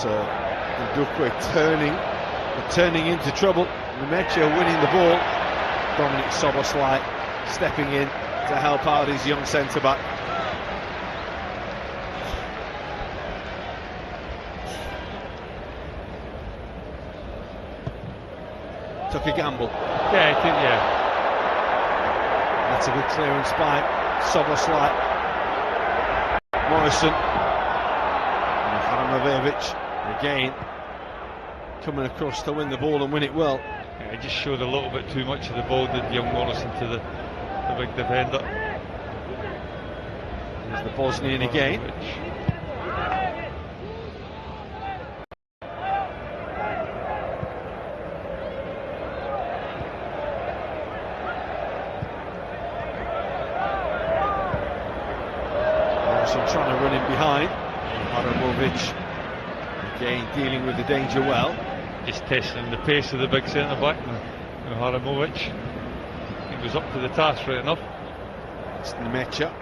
was Ndukwe turning into trouble. Nemecha winning the ball. Dominic Soboslai stepping in to help out his young centre-back. Took a gamble. Yeah, it did, yeah. That's a good clearance by Soboslai. Morrison. And Haramovic again coming across to win the ball and win it well. Yeah, he just showed a little bit too much of the ball, did young Morrison, to the big defender. There's the Bosnian again. Trying to run in behind. Haramovic again dealing with the danger well. Just testing the pace of the big centre back. Haramovic, he was up to the task right enough. It's Nemecha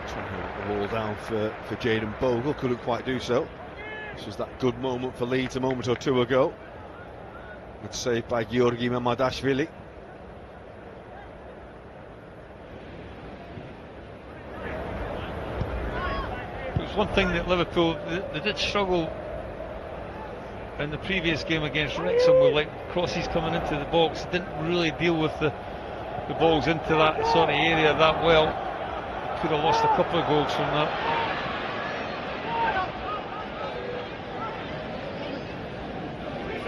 trying to get the ball down for Jayden Bogle, couldn't quite do so. This was that good moment for Leeds a moment or two ago. Good save by Georgi Mamadashvili. One thing that Liverpool, they did struggle in the previous game against Wrexham with like crosses coming into the box. They didn't really deal with the balls into that sort of area that well. Could have lost a couple of goals from that.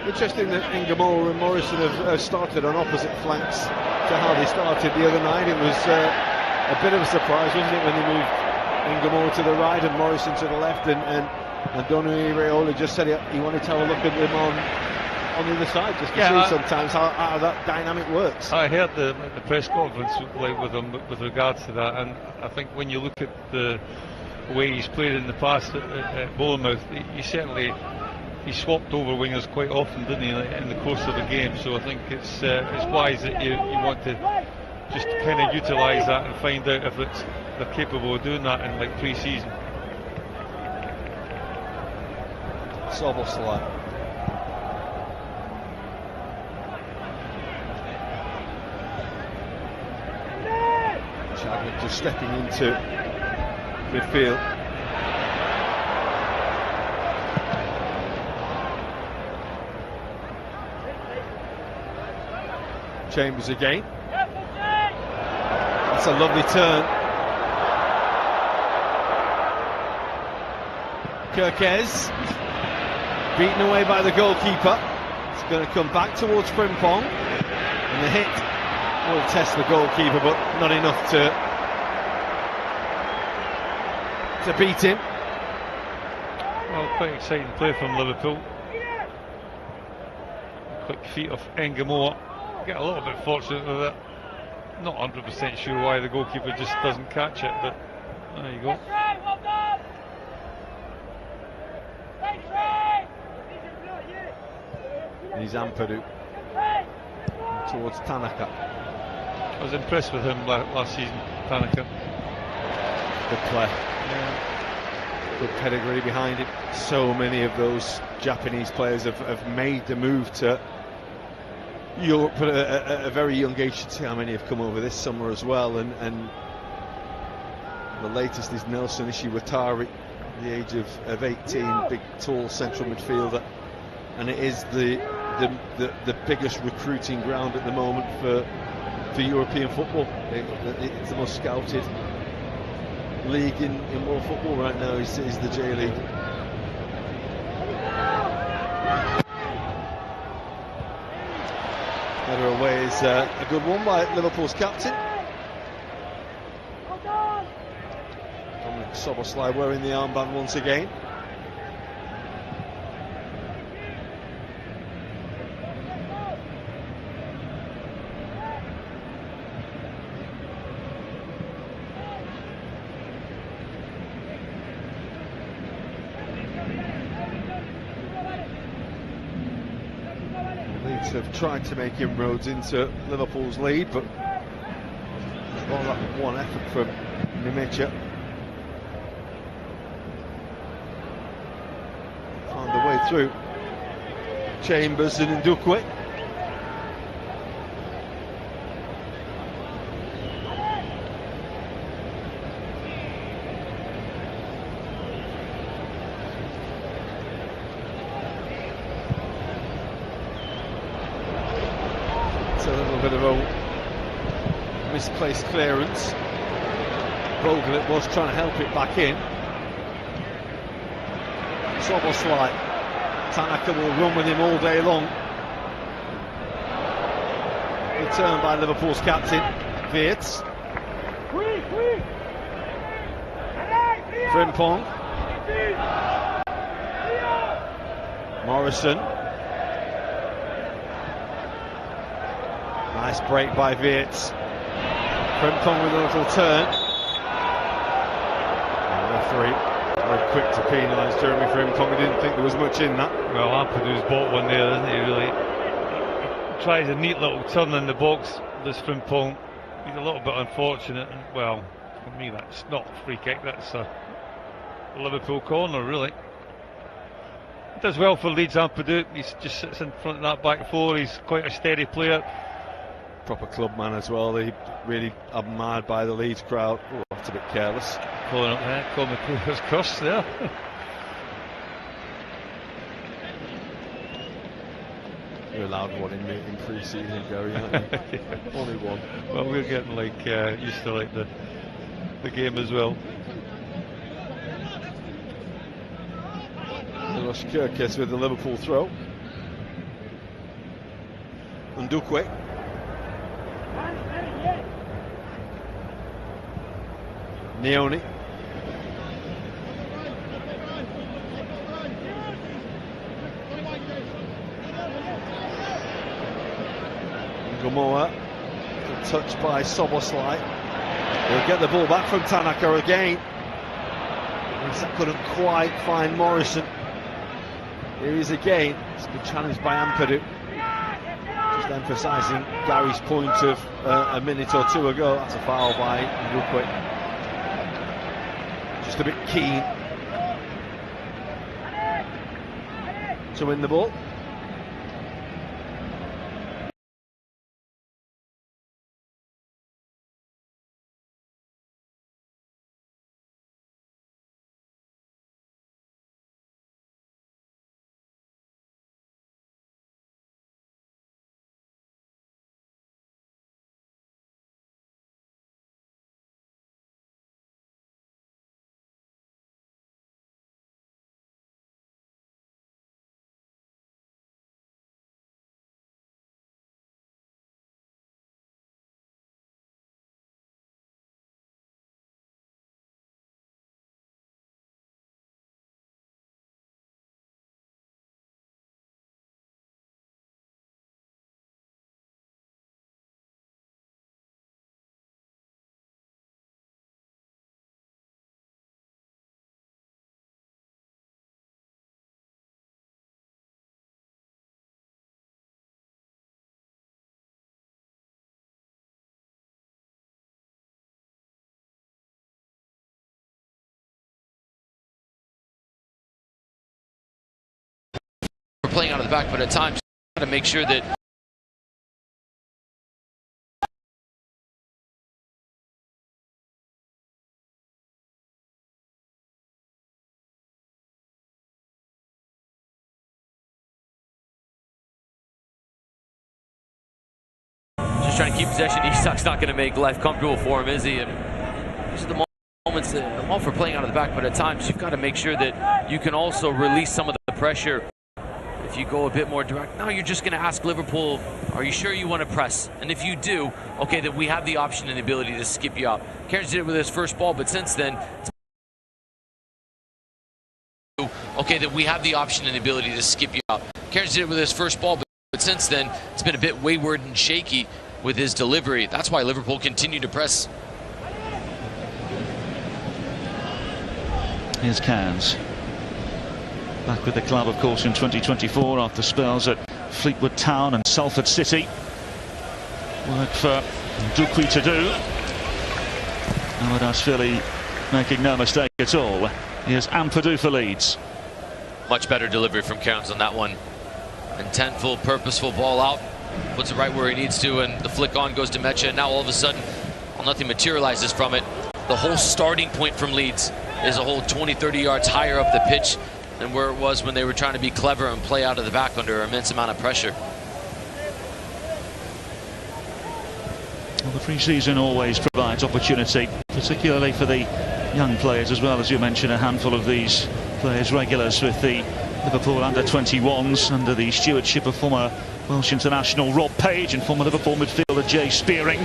Interesting that Ngamo and Morrison have started on opposite flanks to how they started the other night. It was a bit of a surprise, wasn't it, when they moved Ngamo to the right and Morrison to the left, and Donu Iraola just said he wanted to have a look at them on the other side, just to see sometimes how that dynamic works. I heard the press conference with him with regards to that, and I think when you look at the way he's played in the past at Bournemouth, he swapped over wingers quite often, didn't he, in the course of a game. So I think it's wise that you want to just kind of utilise that and find out if they're capable of doing that in like pre-season. Soboslai. Chadwick just stepping into midfield. Chambers again. That's a lovely turn. Kirkez beaten away by the goalkeeper. It's going to come back towards Frimpong, and the hit will test the goalkeeper, but not enough to beat him. Well, quite exciting play from Liverpool. Quick feet of Ngamo. Get a little bit fortunate with it. Not 100% sure why the goalkeeper just doesn't catch it, but there you go. He's Ampadu towards Tanaka. I was impressed with him last season, Tanaka. Good play. Yeah. Good pedigree behind him. So many of those Japanese players have made the move to Europe at a very young age. You should see how many have come over this summer as well, and the latest is Nelson Ishiwatari, the age of 18, big tall central midfielder, and it is the biggest recruiting ground at the moment for European football. It's the most scouted league in world football right now is the J League. Header away is a good one by Liverpool's captain. Dominic Soboslai wearing the armband once again. Have tried to make inroads into Liverpool's lead, but all that one effort from Nemecha. through Chambers and Ndukwe. It's a little bit of a misplaced clearance. Bogle was trying to help it back in. It's almost like Tanaka will run with him all day long. Return by Liverpool's captain, Wirtz. Frimpong. Morrison. Nice break by Wirtz. Frimpong with a little turn. And the referee very quick to penalise Jeremy Frimpong. He didn't think there was much in that. Well, Ampadu's bought one there, isn't he, really? He tries a neat little turn in the box, this Frimpong. He's a little bit unfortunate, and, well, for me that's not a free kick, that's a Liverpool corner, really. He does well for Leeds, Ampadu. He just sits in front of that back four. He's quite a steady player. Proper club man as well. He really admired by the Leeds crowd. Oh, that's a bit careless. Pulling up there, Cole McClure's cross there. You're allowed one in pre-season, Gary, aren't you? Yeah. Only one. Well, we're getting used to the game as well. Milos Kerkez with the Liverpool throw. Ndukwe. Neoni. Gomoa, touched by Soboslai. He'll get the ball back from Tanaka again. He couldn't quite find Morrison. Here he is again. It's been challenged by Ampadu. Just emphasising Gary's point of a minute or two ago. That's a foul by Ndukwe. Just a bit keen to win the ball. Playing out of the back, but at times got to make sure that just trying to keep possession. Isak's not going to make life comfortable for him, is he? And these are the moments that I'm all for playing out of the back, but at times you've got to make sure that you can also release some of the pressure. If you go a bit more direct, now you're just going to ask Liverpool, are you sure you want to press? And if you do, okay, then we have the option and the ability to skip you out. Cairns did it with his first ball, but since then, okay, then we have the option and the ability to skip you out. Cairns did it with his first ball, but since then, it's been a bit wayward and shaky with his delivery. That's why Liverpool continue to press. Here's Cairns. Back with the club, of course, in 2024 after spells at Fleetwood Town and Salford City. Work for Ndukwe to do. Amadashvili making no mistake at all. Here's Ampadu for Leeds. Much better delivery from Cairns on that one. Intentful, purposeful ball out. Puts it right where he needs to, and the flick on goes to Mecha. And now all of a sudden, well, nothing materializes from it. The whole starting point from Leeds is a whole 20-30 yards higher up the pitch than where it was when they were trying to be clever and play out of the back under an immense amount of pressure. Well, the pre-season always provides opportunity, particularly for the young players, as well as you mentioned, a handful of these players regulars with the Liverpool under-21s under the stewardship of former Welsh international Rob Page and former Liverpool midfielder Jay Spearing.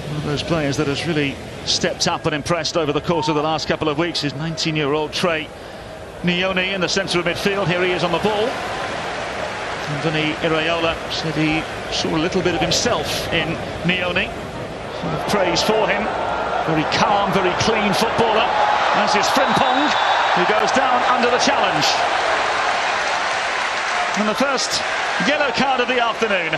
One of those players that has really stepped up and impressed over the course of the last couple of weeks is 19-year-old Trey Nioni in the centre of midfield. Here he is on the ball. Anthony Iraola said he saw a little bit of himself in Nioni. Full of praise for him. Very calm, very clean footballer. As is Frimpong, who goes down under the challenge. And the first yellow card of the afternoon.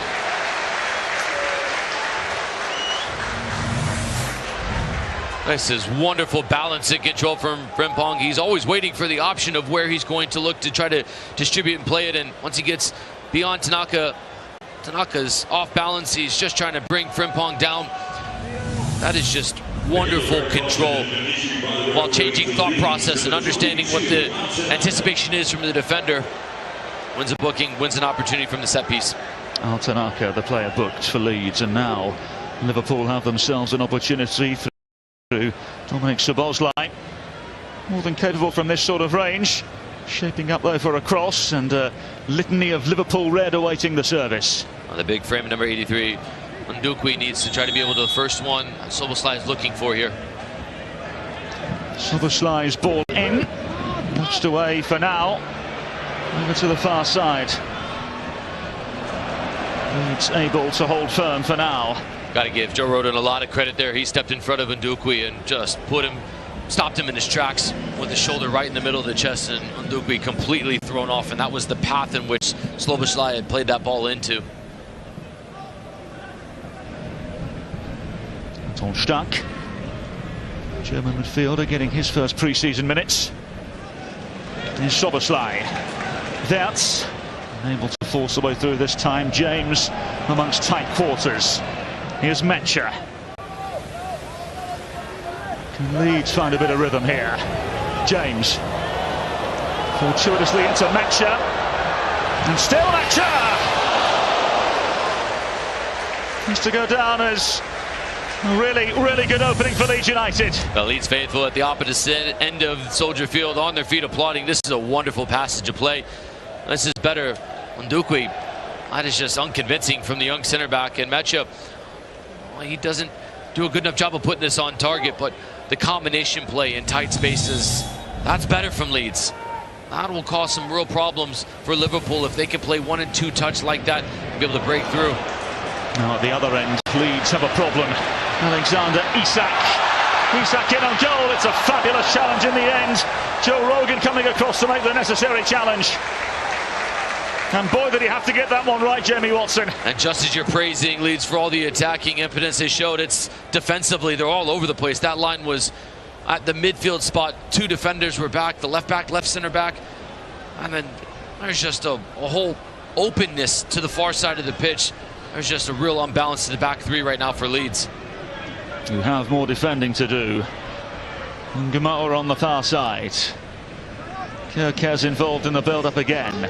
This is wonderful balance and control from Frimpong. He's always waiting for the option of where he's going to look to try to distribute and play it. And once he gets beyond Tanaka, Tanaka's off balance. He's just trying to bring Frimpong down. That is just wonderful control while changing thought process and understanding what the anticipation is from the defender. Wins a booking, wins an opportunity from the set piece. Al Tanaka, the player booked for Leeds, and now Liverpool have themselves an opportunity through Dominic Szoboszlai. More than capable from this sort of range. Shaping up though for a cross, and a litany of Liverpool red awaiting the service. On the big frame, number 83, Ndukwi needs to try to be able to the first one Szoboszlai is looking for here. Szoboszlai's ball in, nudged away for now, over to the far side. Leeds able to hold firm for now. Got to give Joe Rodon a lot of credit there. He stepped in front of Ndukwi and just stopped him in his tracks with the shoulder right in the middle of the chest, and Ndukwi completely thrown off, and that was the path in which Szoboszlai had played that ball into. Anton Stark, German midfielder, getting his first pre-season minutes. Here's Szoboszlai. That's unable to force the way through this time. James amongst tight quarters. Here's Mecha. Can Leeds find a bit of rhythm here? James fortuitously into Mecha, and still Mecha needs to go down as a really good opening for Leeds United. The Leeds faithful at the opposite end of Soldier Field on their feet applauding. This is a wonderful passage of play. This is better. Ndukwi, that is just unconvincing from the young center back, and Mecha, well, he doesn't do a good enough job of putting this on target, but the combination play in tight spaces, that's better from Leeds. That will cause some real problems for Liverpool if they can play 1 and 2 touch like that and be able to break through. Now at the other end, Leeds have a problem. Alexander Isak. Isak in on goal. It's a fabulous challenge in the end. Joe Rogan coming across to make the necessary challenge. And boy, did he have to get that one right, Jamie Watson. And just as you're praising Leeds for all the attacking impotence they showed, it's defensively, they're all over the place. That line was at the midfield spot. 2 defenders were back, the left back, left center back. And then there's just a whole openness to the far side of the pitch. There's just a real unbalance to the back 3 right now for Leeds. You have more defending to do. Ngamawa on the far side. Kirkez involved in the build-up again.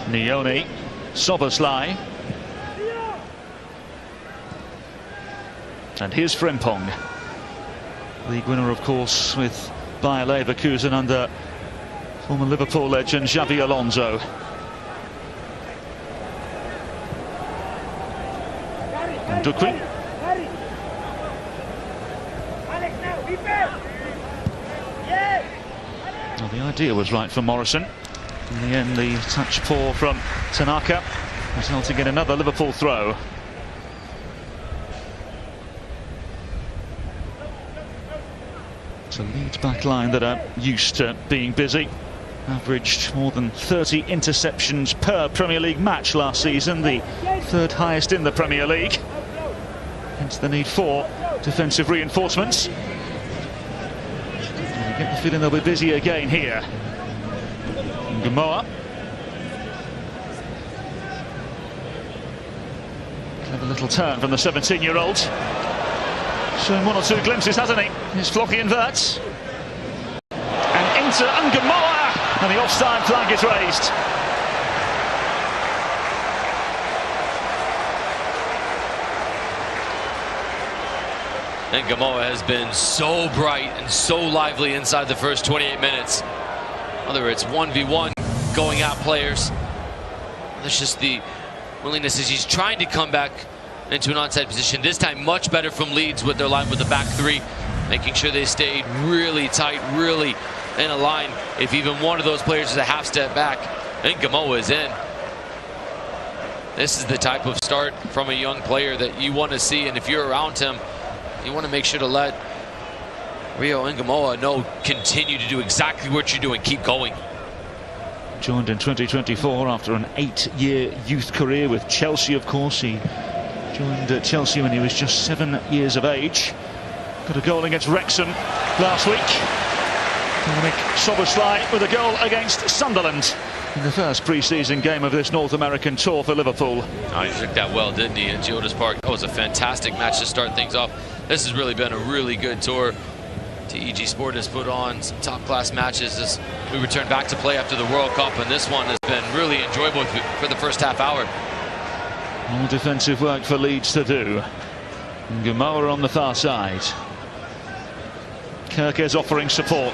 Nioni, Szoboszlai, and here's Frimpong, league winner of course with Bayer Leverkusen under former Liverpool legend Xabi Alonso. Ndukwi. Well, the idea was right for Morrison. In the end, the touch poor from Tanaka, resulting in another Liverpool throw. It's a Leeds back line that are used to being busy. Averaged more than 30 interceptions per Premier League match last season, the 3rd highest in the Premier League. Hence the need for defensive reinforcements. They get the feeling they'll be busy again here. Gamoa. Clever little turn from the 17-year-old. Showing one or two glimpses, hasn't he? Here's Flocky and Wirtz. And into Gamoa! And the offside flag is raised. And Gamoa has been so bright and so lively inside the first 28 minutes. Whether it's 1v1 going at players, there's just the willingness as he's trying to come back into an onside position. This time much better from Leeds with their line with the back three, making sure they stayed really tight, really in a line. If even one of those players is a half step back, and Gamoa is in. This is the type of start from a young player that you want to see, and if you're around him, you want to make sure to let Rio Gamoa know, continue to do exactly what you're doing, keep going. Joined in 2024 after an 8-year youth career with Chelsea, of course. He joined Chelsea when he was just 7 years of age. Got a goal against Wrexham last week. Dominic Szoboszlai with a goal against Sunderland in the first pre-season game of this North American tour for Liverpool. Oh, he took that well, didn't he, at Geodis Park? That was a fantastic match to start things off. This has really been a really good tour. TEG Sport has put on some top-class matches as we return back to play after the World Cup, and this one has been really enjoyable for the first half hour. More defensive work for Leeds to do. Gamoa on the far side. Kerkez offering support.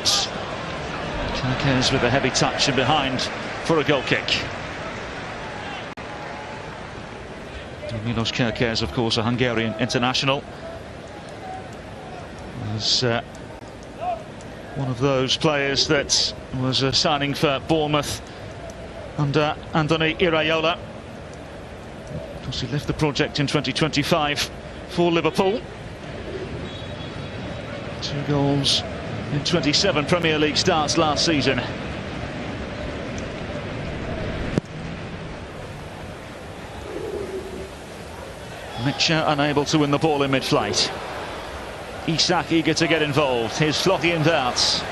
Kerkez with a heavy touch and behind for a goal kick. Milos Kerkez, of course, a Hungarian international. Was one of those players that was signing for Bournemouth under Andoni Iraola. Of course, he left the project in 2025 for Liverpool. 2 goals in 27 Premier League starts last season. Mitchell unable to win the ball in mid-flight. Isak eager to get involved. Here's Flocky and Wirtz.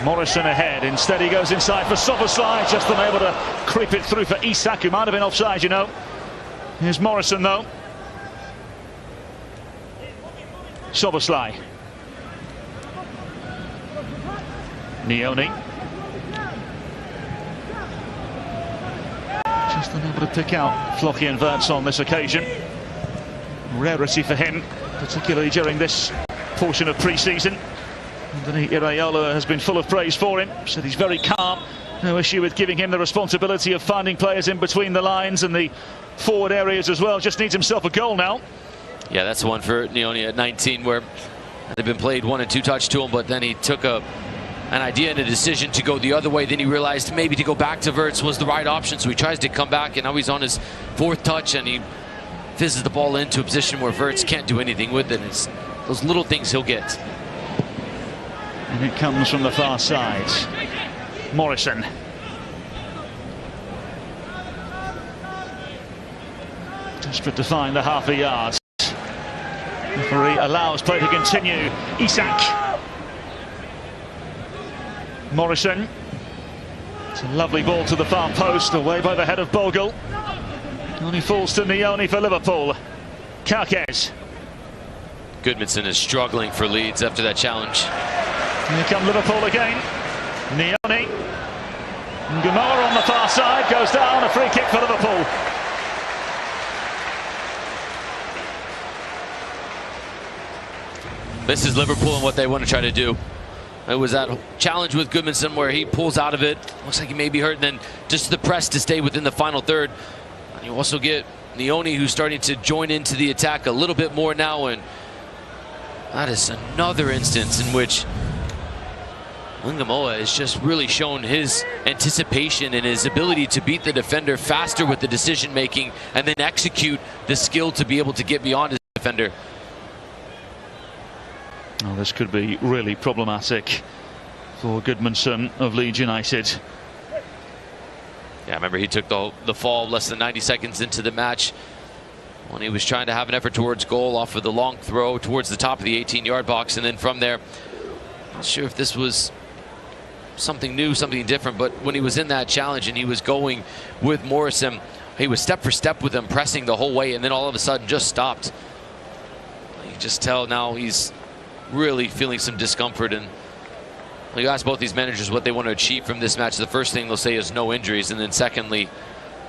Morrison ahead. Instead he goes inside for Szoboszlai. Just unable to creep it through for Isak, who might have been offside, you know. Here's Morrison though. Szoboszlai. Nioni. Just unable to pick out Flocky and Wirtz on this occasion. Rarity for him, particularly during this portion of pre-season. Andoni Iraola has been full of praise for him, said he's very calm, no issue with giving him the responsibility of finding players in between the lines and the forward areas as well. Just needs himself a goal now. Yeah, that's one for Nioni at 19, where they've been played 1 and 2 touch to him, but then he took an idea and a decision to go the other way. Then he realized maybe to go back to Wirtz was the right option, so he tries to come back, and now he's on his 4th touch and he fizzes the ball into a position where Wirtz can't do anything with it. It's those little things he'll get. And it comes from the far side. Morrison. Desperate to find the half a yard. Referee allows play to continue. Isak. Morrison. It's a lovely ball to the far post, away by the head of Bogle. Only falls to Nioni for Liverpool. Kerkez. Goodmanson is struggling for Leeds after that challenge. Here come Liverpool again. Nioni. Gamoa on the far side, goes down, a free kick for Liverpool. This is Liverpool and what they want to try to do. It was that challenge with Goodmanson where he pulls out of it. Looks like he may be hurt, and then just the press to stay within the final third. You also get Nioni, who's starting to join into the attack a little bit more now, and that is another instance in which Gamoa has just really shown his anticipation and his ability to beat the defender faster with the decision making and then execute the skill to be able to get beyond his defender. Oh, this could be really problematic for Goodmanson of Leeds United. Yeah, remember he took the fall less than 90 seconds into the match when he was trying to have an effort towards goal off of the long throw towards the top of the 18-yard box, and then from there Not sure if this was something new, something different, but when he was in that challenge and he was going with Morrison, he was step for step with him, pressing the whole way, and then all of a sudden just stopped. You just tell now he's really feeling some discomfort. And you ask both these managers what they want to achieve from this match. The first thing they'll say is no injuries, and then secondly,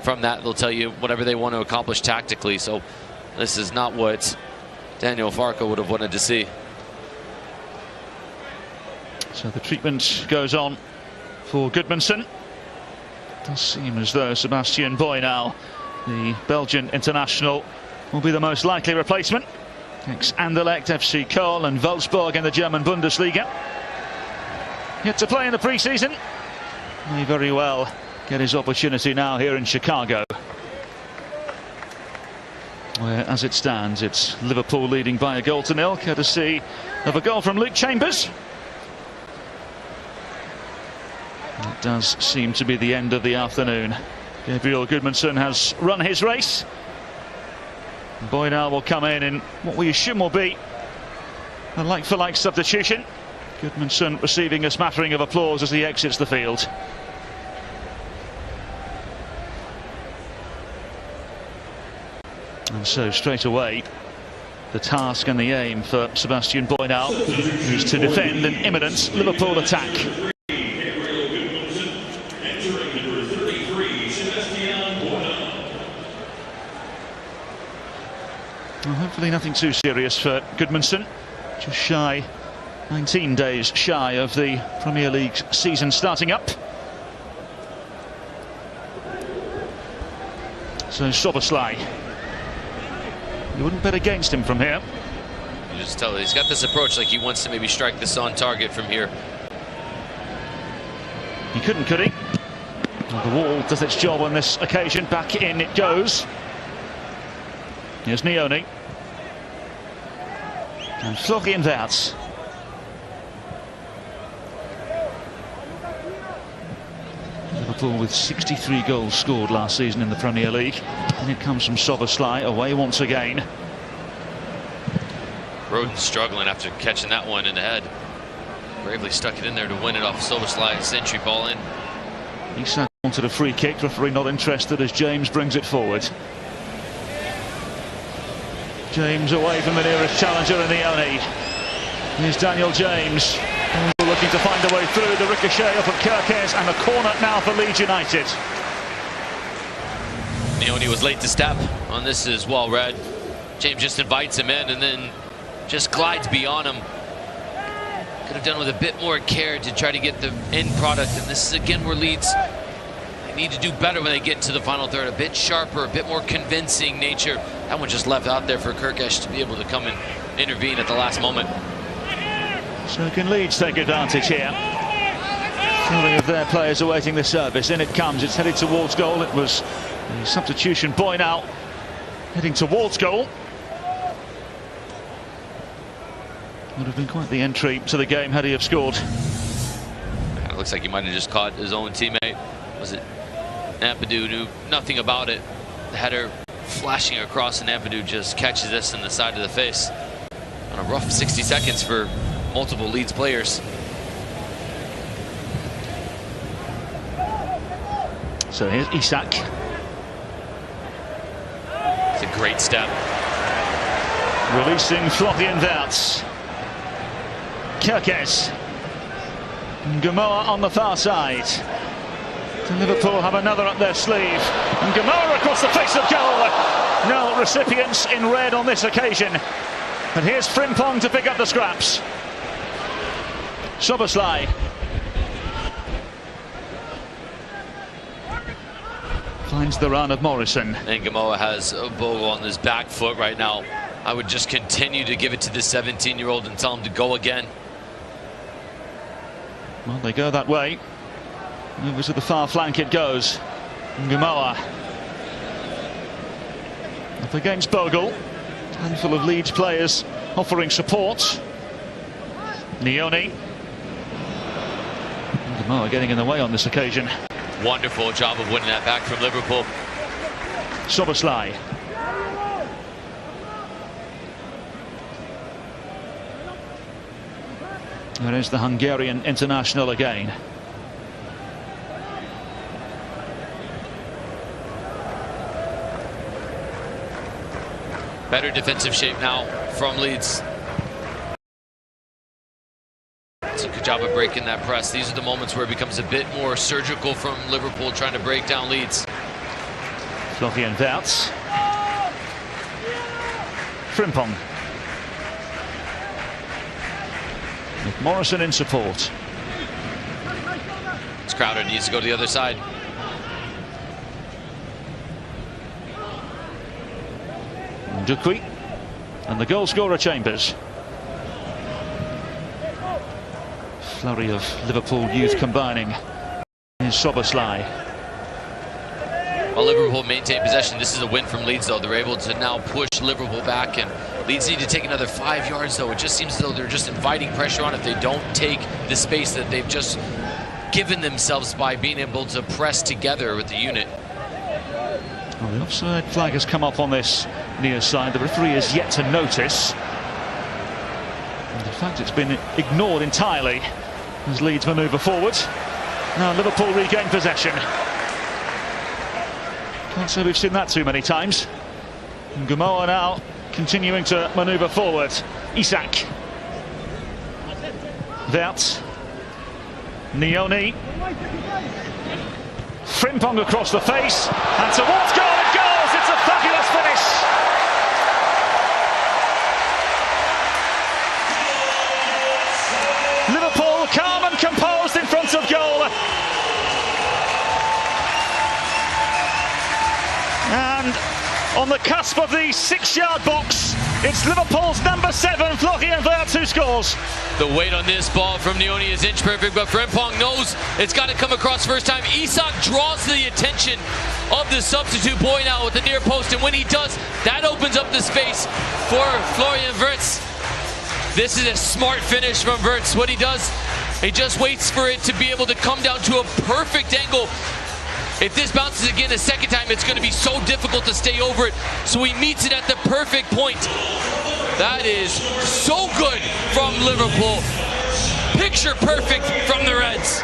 from that they'll tell you whatever they want to accomplish tactically. So this is not what Daniel Farke would have wanted to see. So the treatment goes on for Gudmundsson. It does seem as though Sebastian Boynal, the Belgian international, will be the most likely replacement. Ex-Anderlecht, FC Köln and Wolfsburg in the German Bundesliga. Yet to play in the pre-season. May very well get his opportunity now here in Chicago, where, as it stands, it's Liverpool leading by a goal to nil, courtesy of a goal from Luke Chambers. It does seem to be the end of the afternoon. Gabriel Gudmundsson has run his race. Boynal will come in what we assume will be a like-for-like substitution. Gudmundsson receiving a smattering of applause as he exits the field. And so straight away, the task and the aim for Sebastian Boynal is to defend an imminent Liverpool attack. Well, hopefully nothing too serious for Gudmundsson. Just shy, 19 days shy of the Premier League season starting up. So Szoboszlai. You wouldn't bet against him from here. You just tell he's got this approach like he wants to maybe strike this on target from here. He couldn't, could he? Well, the wall does its job on this occasion. Back in it goes. Here's Nioni. And Florian Wirtz. Liverpool with 63 goals scored last season in the Premier League. And it comes from Szoboszlai, away once again. Roden struggling after catching that one in the head. Bravely stuck it in there to win it off Szoboszlai. Century ball in. Isak wanted a free kick, referee not interested as James brings it forward. James away from the nearest challenger in Nioni. Here's Daniel James, looking to find a way through. The ricochet up at Kerkez, and a corner now for Leeds United. Nioni was late to step on this as well, Red. James just invites him in and then just glides beyond him. Could have done with a bit more care to try to get the end product, and this is again where Leeds need to do better when they get to the final third. A bit sharper, a bit more convincing nature. That one just left out there for Kerkez to be able to come and intervene at the last moment. So can Leeds take advantage here? Feeling of their players awaiting the service. In it comes, it's headed towards goal. It was the substitution, Boynal heading towards goal. Would have been quite the entry to the game had he have scored. It looks like he might have just caught his own teammate. Was it Ampadu? Knew nothing about it. The header flashing across, and Ampadu just catches this in the side of the face. On a rough 60 seconds for multiple Leeds players. So here's Isak. It's a great step. Releasing Florian Wirtz. Kerkez. Gamoa on the far side. And Liverpool have another up their sleeve. And Gamoa across the face of goal. No recipients in red on this occasion. And here's Frimpong to pick up the scraps. Szoboszlai. Finds the run of Morrison. And Gamoa has a Bogle on his back foot right now. I would just continue to give it to the 17-year-old and tell him to go again. Well, they go that way. Over to the far flank it goes. Gamoa up against Bogle. Handful of Leeds players offering support. Nioni. Gamoa getting in the way on this occasion. Wonderful job of winning that back from Liverpool. Szoboszlai. There is the Hungarian international again. Better defensive shape now from Leeds. It's a good job of breaking that press. These are the moments where it becomes a bit more surgical from Liverpool trying to break down Leeds. Florian Wirtz. Frimpong. With Morrison in support. It's Crowder, needs to go to the other side. Duqui and the goal scorer Chambers. Flurry of Liverpool youth combining in Soboslai. While Liverpool maintain possession, this is a win from Leeds though. They're able to now push Liverpool back, and Leeds need to take another 5 yards though. It just seems as though they're just inviting pressure on if they don't take the space that they've just given themselves by being able to press together with the unit. Well, the offside flag has come up on this near side. The referee is yet to notice. And in fact, it's been ignored entirely as Leeds manoeuvre forward. Now Liverpool regain possession. Can't say we've seen that too many times. And Gumoa now continuing to manoeuvre forward. Isak. Wirtz. Nioni. Frimpong across the face. And towards goal it goes! It's a fabulous finish! Liverpool calm and composed in front of goal. And on the cusp of the 6-yard box, it's Liverpool's number 7, Florian Wirtz, who scores. The weight on this ball from Nioni is inch perfect, but Frimpong knows it's got to come across first time. Isak draws the attention of the substitute boy now with the near post, and when he does, that opens up the space for Florian Wirtz. This is a smart finish from Wirtz. What he does, he just waits for it to be able to come down to a perfect angle. If this bounces again a second time, it's going to be so difficult to stay over it. So he meets it at the perfect point. That is so good from Liverpool. Picture perfect from the Reds.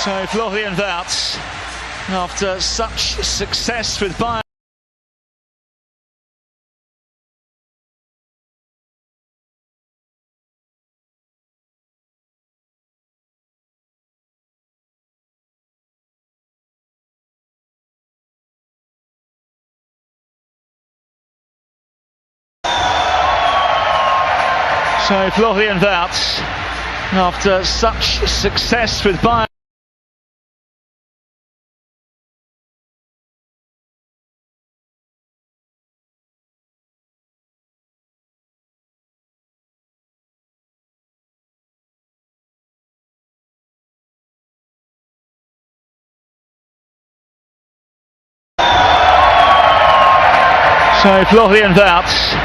So Florian Wirtz, after such success with Bayern. So Florian Wirtz, after such success with Bayern. So Florian Wirtz.